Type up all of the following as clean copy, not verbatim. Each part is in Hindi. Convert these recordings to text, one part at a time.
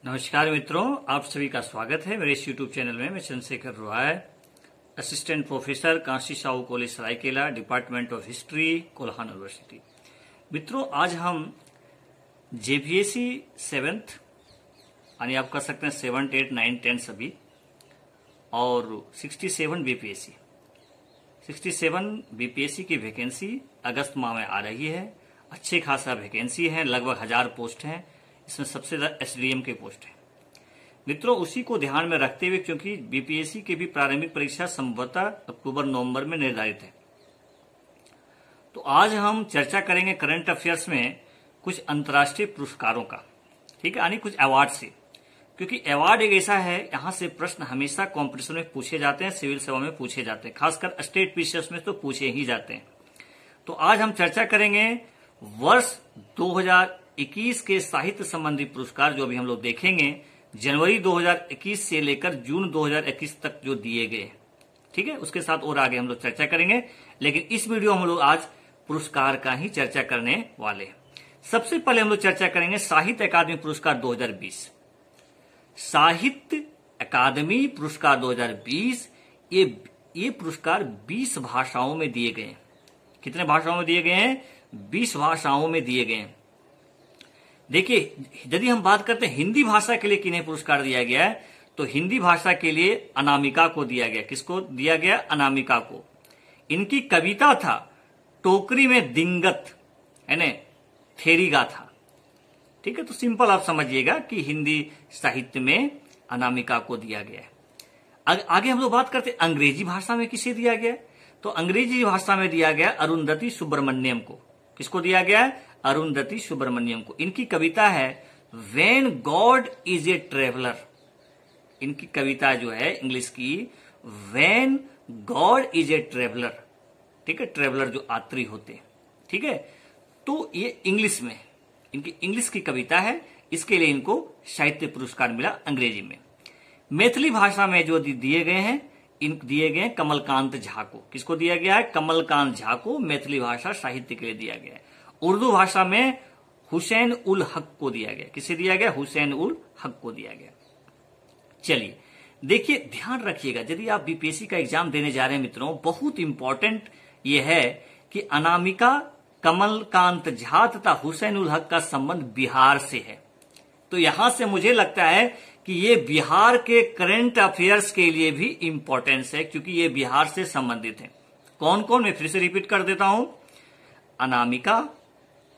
नमस्कार मित्रों, आप सभी का स्वागत है मेरे इस YouTube चैनल में। मैं Chandrashekhar Roy, assistant professor, Kansi Sahu college Saraikela, department of history, Kolhan university. मित्रों, आज हम जेपीएससी 7th यानी आप कर सकते हैं 7th, 8th, 9th, 10th सभी, और 67 बीपीएससी 67 बीपीएससी की वैकेंसी अगस्त माह में आ रही है। अच्छे खासा वैकेंसी है, लगभग 1000 पोस्ट हैं। इसमें सबसे ज्यादा एसडीएम के पोस्ट हैं। मित्रों, उसी को ध्यान में रखते हुए, क्योंकि बीपीएससी की भी प्रारंभिक परीक्षा संभवतः अक्टूबर-नवंबर में निर्धारित है, तो आज हम चर्चा करेंगे करंट अफेयर्स में कुछ अंतर्राष्ट्रीय पुरस्कारों का, ठीक है, यानी कुछ अवार्ड से। क्योंकि अवार्ड एक ऐसा है, यहां से प्रश्न हमेशा कॉम्पिटिशन में पूछे जाते हैं, सिविल सेवा में पूछे जाते हैं, खासकर स्टेट पीसीएस में तो पूछे ही जाते हैं। तो आज हम चर्चा करेंगे वर्ष 2021 के साहित्य संबंधी पुरस्कार, जो अभी हम लोग देखेंगे जनवरी 2021 से लेकर जून 2021 तक जो दिए गए, ठीक है। उसके साथ और आगे हम लोग चर्चा करेंगे, लेकिन इस वीडियो में हम लोग आज पुरस्कार का ही चर्चा करने वाले हैं। सबसे पहले हम लोग चर्चा करेंगे साहित्य अकादमी पुरस्कार 2020। साहित्य अकादमी पुरस्कार 2020 ये पुरस्कार 20 भाषाओं में दिए गए हैं। कितने भाषाओं में दिए गए हैं? 20 भाषाओं में दिए गए हैं। देखिए, यदि हम बात करते हैं हिंदी भाषा के लिए किन्हें पुरस्कार दिया गया है, तो हिंदी भाषा के लिए अनामिका को दिया गया। किसको दिया गया? अनामिका को। इनकी कविता था टोकरी में दिंगत, है ना, थेरीगा था, ठीक है। तो सिंपल आप समझिएगा कि हिंदी साहित्य में अनामिका को दिया गया है। आगे हम लोग बात करते हैं अंग्रेजी भाषा में किसे दिया गया, तो अंग्रेजी भाषा में दिया गया अरुंधति सुब्रमण्यम को। किसको दिया गया? अरुंधति सुब्रमण्यम को। इनकी कविता है when God is a traveller. इनकी कविता जो है इंग्लिश की, when God is a traveller, ठीक है, ट्रेवलर जो यात्री होते हैं, ठीक है। तो ये इंग्लिश में, इनकी इंग्लिश की कविता है, इसके लिए इनको साहित्य पुरस्कार मिला अंग्रेजी में। मैथिली भाषा में जो दिए गए हैं, दिए गए कमलकांत झा को। किसको दिया गया है? कमलकांत झा को मैथिली भाषा साहित्य के लिए दिया गया है। उर्दू भाषा में हुसैन उल हक को दिया गया। किसे दिया गया? हुसैन उल हक को दिया गया। चलिए देखिए, ध्यान रखिएगा, यदि आप बीपीएससी का एग्जाम देने जा रहे हैं मित्रों, बहुत इंपॉर्टेंट ये है कि अनामिका, कमलकांत झा तथा हुसैन उल हक का संबंध बिहार से है। तो यहां से मुझे लगता है कि ये बिहार के करंट अफेयर्स के लिए भी इंपॉर्टेंस है, क्योंकि ये बिहार से संबंधित है। कौन कौन? मैं फिर से रिपीट कर देता हूं। अनामिका,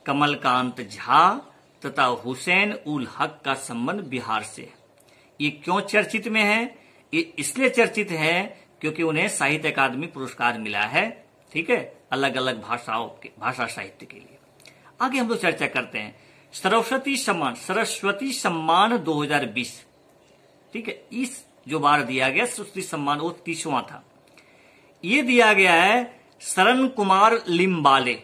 कमलकांत झा तथा हुसैन उल हक का संबंध बिहार से है। ये क्यों चर्चित में है? ये इसलिए चर्चित है क्योंकि उन्हें साहित्य अकादमी पुरस्कार मिला है, ठीक है, अलग अलग भाषाओं के, भाषा साहित्य के लिए। आगे हम लोग चर्चा करते हैं सरस्वती सम्मान 2020, ठीक है। इस जो बार दिया गया सरस्वती सम्मान, वो 30वां था। ये दिया गया है शरण कुमार लिम्बाले।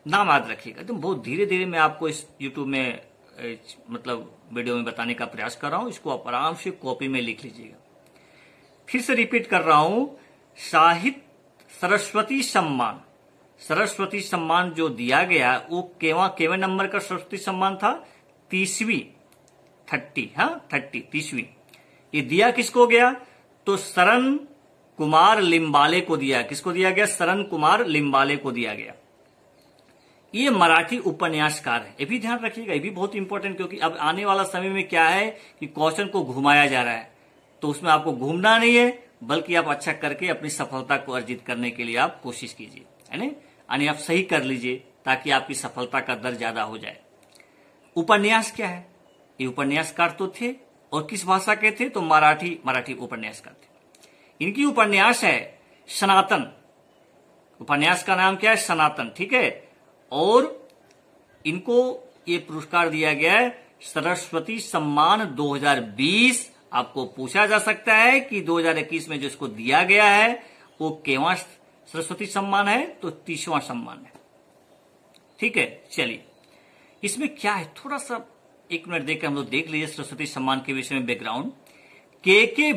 नाम याद रखिएगा, तो बहुत धीरे धीरे मैं आपको इस यूट्यूब में मतलब वीडियो में बताने का प्रयास कर रहा हूं। इसको आप आराम से कॉपी में लिख लीजिएगा। फिर से रिपीट कर रहा हूं, साहित्य सरस्वती सम्मान जो दिया गया वो केवल नंबर का सरस्वती सम्मान था? 30वीं, 30वीं। ये दिया किसको गया? तो शरण कुमार लिम्बाले को दिया। किसको दिया गया? शरण कुमार लिम्बाले को दिया गया। ये मराठी उपन्यासकार है। ये भी ध्यान रखिएगा, ये भी बहुत इंपॉर्टेंट, क्योंकि अब आने वाला समय में क्या है कि क्वेश्चन को घुमाया जा रहा है, तो उसमें आपको घूमना नहीं है, बल्कि आप अच्छा करके अपनी सफलता को अर्जित करने के लिए आप कोशिश कीजिए, है ना, यानी आप सही कर लीजिए ताकि आपकी सफलता का दर ज्यादा हो जाए। उपन्यास क्या है? ये उपन्यासकार तो थे, और किस भाषा के थे? तो मराठी उपन्यासकार थे। इनकी उपन्यास है सनातन। उपन्यास का नाम क्या है? सनातन, ठीक है। और इनको ये पुरस्कार दिया गया है सरस्वती सम्मान 2020। आपको पूछा जा सकता है कि 2021 में जो इसको दिया गया है वो केवां सरस्वती सम्मान है? तो 30वां सम्मान है, ठीक है। चलिए, इसमें क्या है, थोड़ा सा 1 मिनट देकर हम लोग देख लीजिए सरस्वती सम्मान के विषय में बैकग्राउंड। के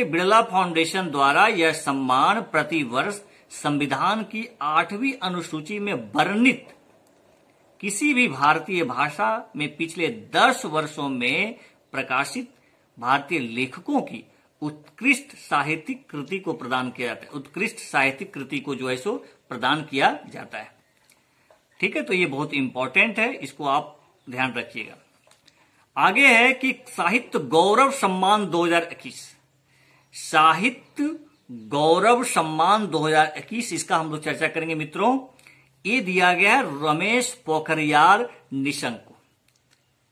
बिड़ला फाउंडेशन द्वारा यह सम्मान प्रतिवर्ष संविधान की 8वीं अनुसूची में वर्णित किसी भी भारतीय भाषा में पिछले 10 वर्षों में प्रकाशित भारतीय लेखकों की उत्कृष्ट साहित्यिक कृति को प्रदान किया जाता है। उत्कृष्ट साहित्यिक कृति को जो है सो प्रदान किया जाता है। ठीक है, तो ये बहुत इंपॉर्टेंट है, इसको आप ध्यान रखिएगा। आगे है कि साहित्य गौरव सम्मान 2021, साहित्य गौरव सम्मान 2021, इसका हम लोग चर्चा करेंगे मित्रों। ये दिया गया है रमेश पोखरियाल निशंक को।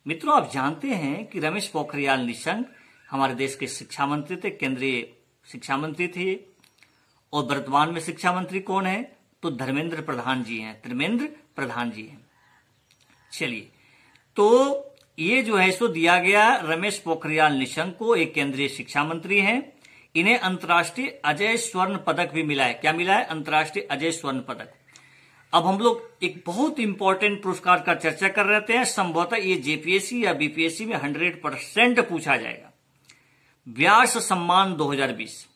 मित्रों, आप जानते हैं कि रमेश पोखरियाल निशंक हमारे देश के शिक्षा मंत्री थे, केंद्रीय शिक्षा मंत्री थे। और वर्तमान में शिक्षा मंत्री कौन है? तो धर्मेंद्र प्रधान जी हैं, धर्मेंद्र प्रधान जी हैं। चलिए, तो ये जो है सो दिया गया रमेश पोखरियाल निशंक को, एक केंद्रीय शिक्षा मंत्री हैं। इन्हें अंतर्राष्ट्रीय अजय स्वर्ण पदक भी मिला है। क्या मिला है? अंतर्राष्ट्रीय अजय स्वर्ण पदक। अब हम लोग एक बहुत इंपॉर्टेंट पुरस्कार का चर्चा कर रहे हैं, संभवतः ये जेपीएससी या बीपीएससी में 100% पूछा जाएगा। व्यास सम्मान 2020,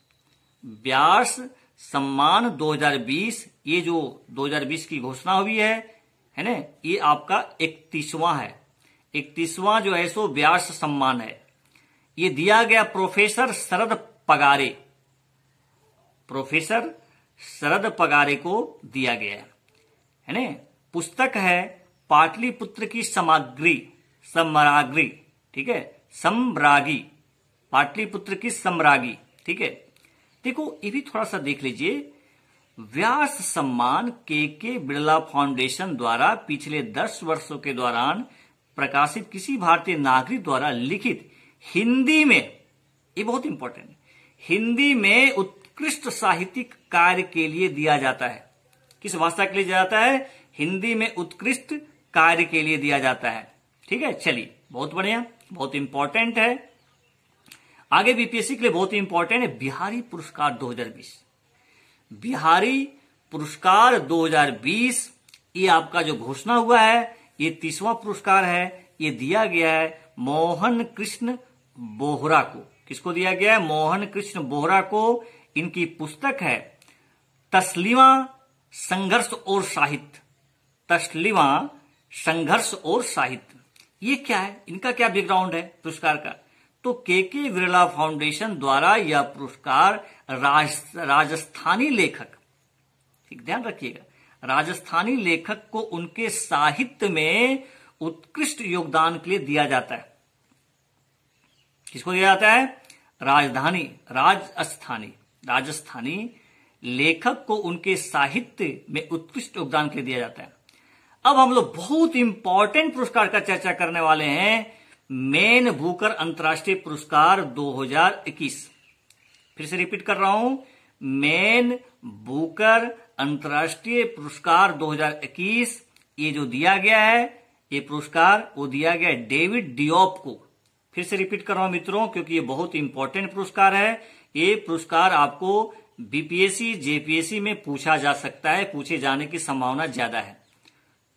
व्यास सम्मान 2020, ये जो 2020 की घोषणा हुई है ना, ये आपका 31वां है। 31वां जो है सो व्यास सम्मान है। ये दिया गया प्रोफेसर शरद पगारे, प्रोफेसर शरद पगारे को दिया गया है ना। पुस्तक है पाटलिपुत्र की सम्राज्ञी, ठीक है, सम्राज्ञी, पाटलिपुत्र की सम्राज्ञी। ठीक है, देखो ये भी थोड़ा सा देख लीजिए। व्यास सम्मान के बिरला फाउंडेशन द्वारा पिछले 10 वर्षों के दौरान प्रकाशित किसी भारतीय नागरिक द्वारा लिखित हिंदी में, ये बहुत इंपॉर्टेंट है, हिंदी में उत्कृष्ट साहित्यिक कार्य के लिए दिया जाता है। किस भाषा के लिए दिया जाता है? हिंदी में उत्कृष्ट कार्य के लिए दिया जाता है। ठीक है, चलिए, बहुत बढ़िया, बहुत इंपॉर्टेंट है। आगे बीपीएससी के लिए बहुत इंपॉर्टेंट है बिहारी पुरस्कार 2020। बिहारी पुरस्कार 2020, ये आपका जो घोषणा हुआ है, ये 30वां पुरस्कार है। ये दिया गया है मोहन कृष्ण बोहरा को। किसको दिया गया है? मोहन कृष्ण बोहरा को। इनकी पुस्तक है तस्लीमा संघर्ष और साहित्य, तस्लीमा संघर्ष और साहित्य। ये क्या है? इनका क्या बैकग्राउंड है पुरस्कार का? तो के बिरला फाउंडेशन द्वारा यह पुरस्कार राजस्थानी लेखक, ठीक ध्यान रखिएगा, राजस्थानी लेखक को उनके साहित्य में उत्कृष्ट योगदान के लिए दिया जाता है। किसको दिया जाता है? राजस्थानी लेखक को उनके साहित्य में उत्कृष्ट योगदान के लिए दिया जाता है। अब हम लोग बहुत इंपॉर्टेंट पुरस्कार का चर्चा करने वाले हैं, मैन बुकर अंतर्राष्ट्रीय पुरस्कार 2021। फिर से रिपीट कर रहा हूं, मैन बुकर अंतर्राष्ट्रीय पुरस्कार 2021। ये जो दिया गया है, ये पुरस्कार वो दिया गया है डेविड डियोप को। फिर से रिपीट कर रहा हूं मित्रों, क्योंकि ये बहुत इंपॉर्टेंट पुरस्कार है। ये पुरस्कार आपको बीपीएससी जेपीएससी में पूछा जा सकता है, पूछे जाने की संभावना ज्यादा है।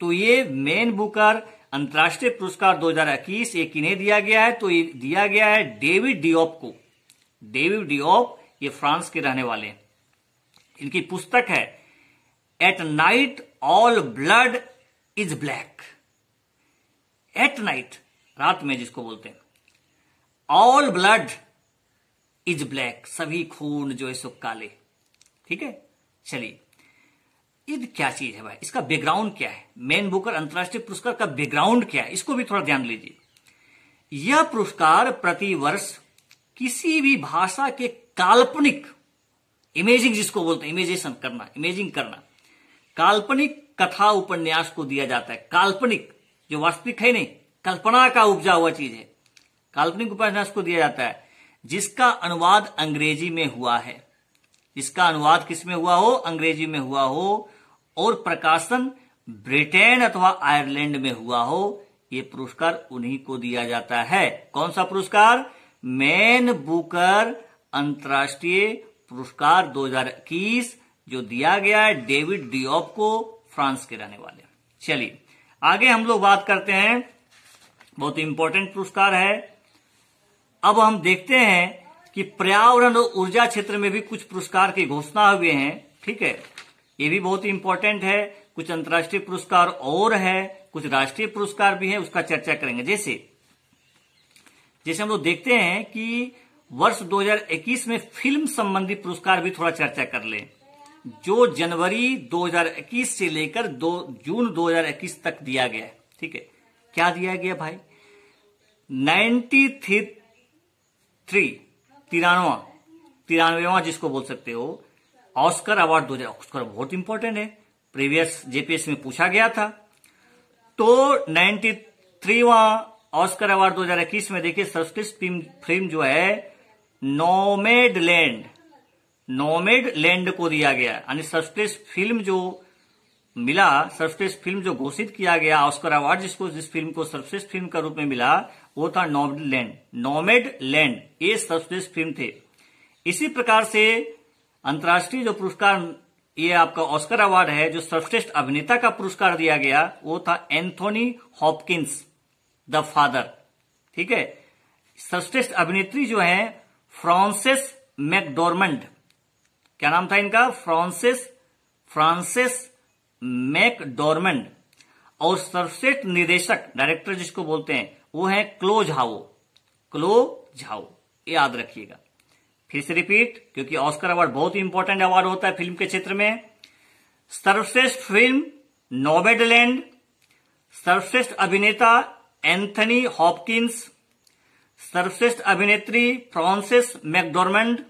तो ये मैन बुकर अंतर्राष्ट्रीय पुरस्कार 2021 ये किन्हें दिया गया है? तो ये दिया गया है डेविड डियोप को। डेविड डियोप ये फ्रांस के रहने वाले हैं। इनकी पुस्तक है at night all blood is black. At night, रात में जिसको बोलते हैं, ऑल ब्लड इज ब्लैक, सभी खून जो है सो काले। ठीक है, चलिए, ये क्या चीज है भाई? इसका बैकग्राउंड क्या है? मैन बुकर अंतर्राष्ट्रीय पुरस्कार का बैकग्राउंड क्या है? इसको भी थोड़ा ध्यान लीजिए। यह पुरस्कार प्रति वर्ष किसी भी भाषा के काल्पनिक, इमेजिंग जिसको बोलते हैं, इमेजिनेशन करना, इमेजिंग करना, काल्पनिक कथा उपन्यास को दिया जाता है। काल्पनिक, जो वास्तविक है नहीं, कल्पना का उपजा हुआ चीज है, काल्पनिक उपन्यास को दिया जाता है जिसका अनुवाद अंग्रेजी में हुआ है। जिसका अनुवाद किस में हुआ हो? अंग्रेजी में हुआ हो, और प्रकाशन ब्रिटेन अथवा आयरलैंड में हुआ हो। यह पुरस्कार उन्हीं को दिया जाता है। कौन सा पुरस्कार? मैन बुकर अंतर्राष्ट्रीय पुरस्कार 2021, जो दिया गया है डेविड डियोप को, फ्रांस के रहने वाले। चलिए आगे हम लोग बात करते हैं, बहुत इंपॉर्टेंट पुरस्कार है। अब हम देखते हैं कि पर्यावरण और ऊर्जा क्षेत्र में भी कुछ पुरस्कार की घोषणा हुए हैं। ठीक है, ये भी बहुत इंपॉर्टेंट है। कुछ अंतर्राष्ट्रीय पुरस्कार और है कुछ राष्ट्रीय पुरस्कार भी हैं, उसका चर्चा करेंगे। जैसे हम लोग देखते हैं कि वर्ष 2021 में फिल्म संबंधी पुरस्कार भी थोड़ा चर्चा कर लें, जो जनवरी 2021 से लेकर जून 2021 तक दिया गया है। ठीक है, क्या दिया गया भाई? 93वां जिसको बोल सकते हो, ऑस्कर अवार्ड 2000। ऑस्कर बहुत इंपॉर्टेंट है, प्रीवियस जेपीएस में पूछा गया था। तो 93वां ऑस्कर अवार्ड 2021 में देखिए सर्वश्रेष्ठ फिल्म जो है नोमैडलैंड को दिया गया, यानी सर्वश्रेष्ठ फिल्म जो मिला, सर्वश्रेष्ठ फिल्म जो घोषित किया गया ऑस्कर अवार्ड जिस फिल्म को सर्वश्रेष्ठ फिल्म का रूप में मिला, वो था नोमैडलैंड। ये सर्वश्रेष्ठ फिल्म थे। इसी प्रकार से अंतर्राष्ट्रीय जो पुरस्कार, ये आपका ऑस्कर अवार्ड है, जो सर्वश्रेष्ठ अभिनेता का पुरस्कार दिया गया, वो था एंथोनी हॉपकिंस द फादर। ठीक है, सर्वश्रेष्ठ अभिनेत्री जो है फ्रांसेस मैकडॉर्मंड, क्या नाम था इनका? फ्रांसेस मैकडॉर्मंड। और सर्वश्रेष्ठ निर्देशक, डायरेक्टर जिसको बोलते हैं, वो है क्लो झाओ। याद रखिएगा। फिर से रिपीट, क्योंकि ऑस्कर अवार्ड बहुत ही इंपॉर्टेंट अवार्ड होता है फिल्म के क्षेत्र में। सर्वश्रेष्ठ फिल्म नोमैडलैंड, सर्वश्रेष्ठ अभिनेता एंथनी हॉपकिंस, सर्वश्रेष्ठ अभिनेत्री फ्रांसेस मैकडॉर्मंड,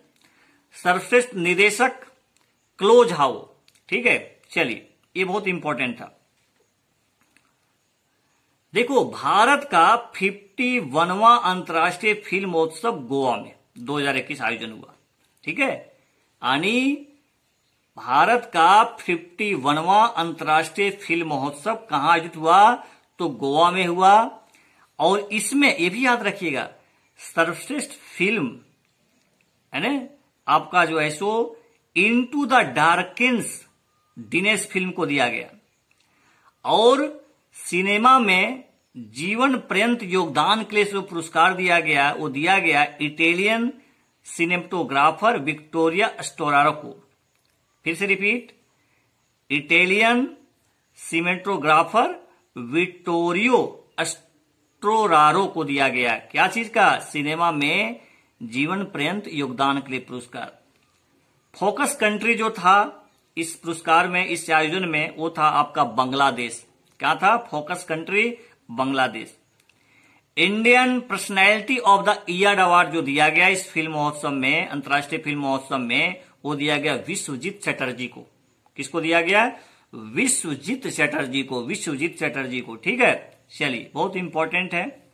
सर्वश्रेष्ठ निर्देशक क्लो झाओ। ठीक है, चलिए, ये बहुत इंपॉर्टेंट था। देखो, भारत का 51वां अंतर्राष्ट्रीय फिल्म महोत्सव गोवा में 2021 आयोजन हुआ। ठीक है, यानी भारत का 51वां अंतर्राष्ट्रीय फिल्म महोत्सव कहां आयोजित हुआ? तो गोवा में हुआ। और इसमें ये भी याद रखिएगा, सर्वश्रेष्ठ फिल्म है ना आपका जो है सो into the darkness Dinesh film को दिया गया। और सिनेमा में जीवन पर्यंत योगदान के लिए जो पुरस्कार दिया गया, वो दिया गया इटालियन सिनेमेटोग्राफर विक्टोरिया स्टोरारो को। फिर से रिपीट, इटालियन सिनेमेटोग्राफर विक्टोरियो स्टोरारो को दिया गया। क्या चीज का? सिनेमा में जीवन पर्यंत योगदान के लिए पुरस्कार। फोकस कंट्री जो था इस पुरस्कार में, इस आयोजन में, वो था आपका बांग्लादेश। क्या था? Focus country Bangladesh. Indian personality of the year award जो दिया गया इस फिल्म महोत्सव में, अंतर्राष्ट्रीय फिल्म महोत्सव में, वो दिया गया विश्वजीत चटर्जी को। किसको दिया गया? विश्वजीत चटर्जी को। ठीक है, चलिए, बहुत इंपॉर्टेंट है।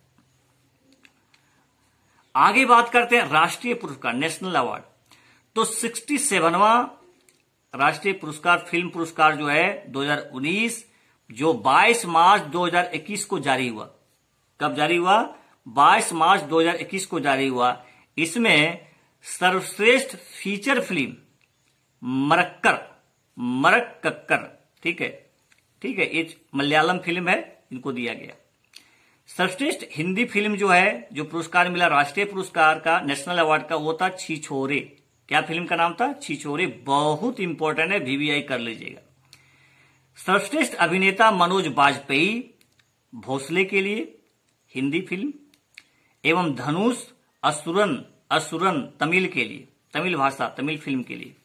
आगे बात करते हैं राष्ट्रीय पुरस्कार, नेशनल अवार्ड। तो 67वां राष्ट्रीय पुरस्कार, फिल्म पुरस्कार जो है 2019, जो 22 मार्च 2021 को जारी हुआ। कब जारी हुआ? 22 मार्च 2021 को जारी हुआ। इसमें सर्वश्रेष्ठ फीचर फिल्म मरक्कक्कर, ठीक है, ये मलयालम फिल्म है, इनको दिया गया। सर्वश्रेष्ठ हिंदी फिल्म जो है, जो पुरस्कार मिला राष्ट्रीय पुरस्कार का, नेशनल अवार्ड का, वो था छिछोरे। क्या फिल्म का नाम था? छिछोरे। बहुत इंपॉर्टेंट है, VVI कर लीजिएगा। सर्वश्रेष्ठ अभिनेता मनोज बाजपेयी भोसले के लिए, हिंदी फिल्म, एवं धनुष असुरन तमिल के लिए, तमिल भाषा, तमिल फिल्म के लिए।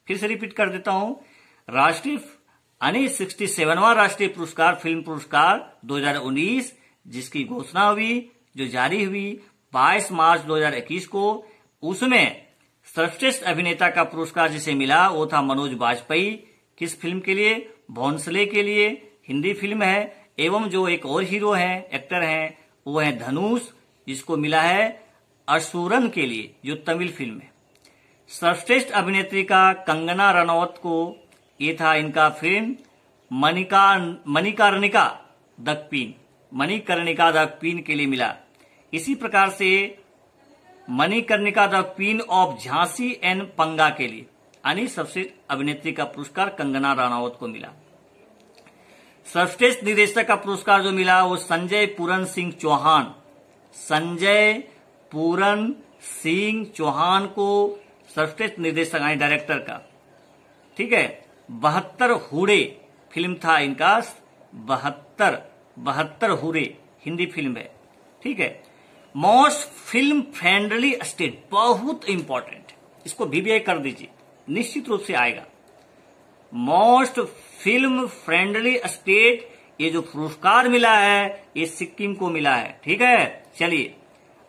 फिर से रिपीट कर देता हूं, राष्ट्रीय 67वां राष्ट्रीय पुरस्कार, फिल्म पुरस्कार 2019, जिसकी घोषणा हुई, जो जारी हुई 22 मार्च 2021 को, उसमें सर्वश्रेष्ठ अभिनेता का पुरस्कार जिसे मिला वो था मनोज बाजपेयी। किस फिल्म के लिए? भोंसले के लिए, हिंदी फिल्म है। एवं जो एक और हीरो है, एक्टर है, वो है धनुष, जिसको मिला है असुरन के लिए, जो तमिल फिल्म है। सर्वश्रेष्ठ अभिनेत्री का कंगना रनौत को, ये था इनका फिल्म मणिकर्णिका द क्वीन के लिए मिला। इसी प्रकार से Manikarnika the queen of Jhansi and पंगा के लिए, यानी सर्वश्रेष्ठ अभिनेत्री का पुरस्कार कंगना रनौत को मिला। सर्वश्रेष्ठ निर्देशक का पुरस्कार जो मिला वो संजय पूरन सिंह चौहान को सर्वश्रेष्ठ निर्देशक, यानी डायरेक्टर का। ठीक है, 72 हूड़े फिल्म था इनका, 72 72 हुरे हिंदी फिल्म है, ठीक है। मोस्ट फिल्म फ्रेंडली स्टेट, बहुत इंपॉर्टेंट, इसको VBI कर दीजिए, निश्चित रूप से आएगा। मोस्ट फिल्म फ्रेंडली स्टेट, ये जो पुरस्कार मिला है ये सिक्किम को मिला है, ठीक है। चलिए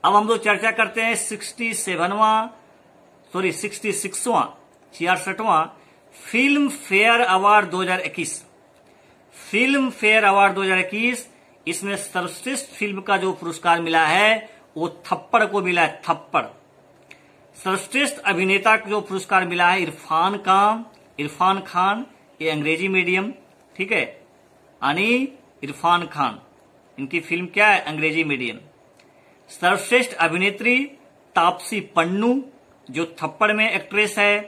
अब हम लोग चर्चा करते हैं 66वां Filmfare award 2021। Filmfare award 2021, इसमें सर्वश्रेष्ठ फिल्म का जो पुरस्कार मिला है वो थप्पड़ को मिला है, थप्पड़। सर्वश्रेष्ठ अभिनेता को जो पुरस्कार मिला है इरफान खान, ये अंग्रेजी मीडियम, ठीक है, यानी इरफान खान, इनकी फिल्म क्या है, अंग्रेजी मीडियम। सर्वश्रेष्ठ अभिनेत्री तापसी पन्नू, जो थप्पड़ में एक्ट्रेस है।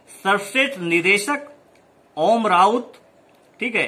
सर्वश्रेष्ठ निर्देशक ओम राउत, ठीक है।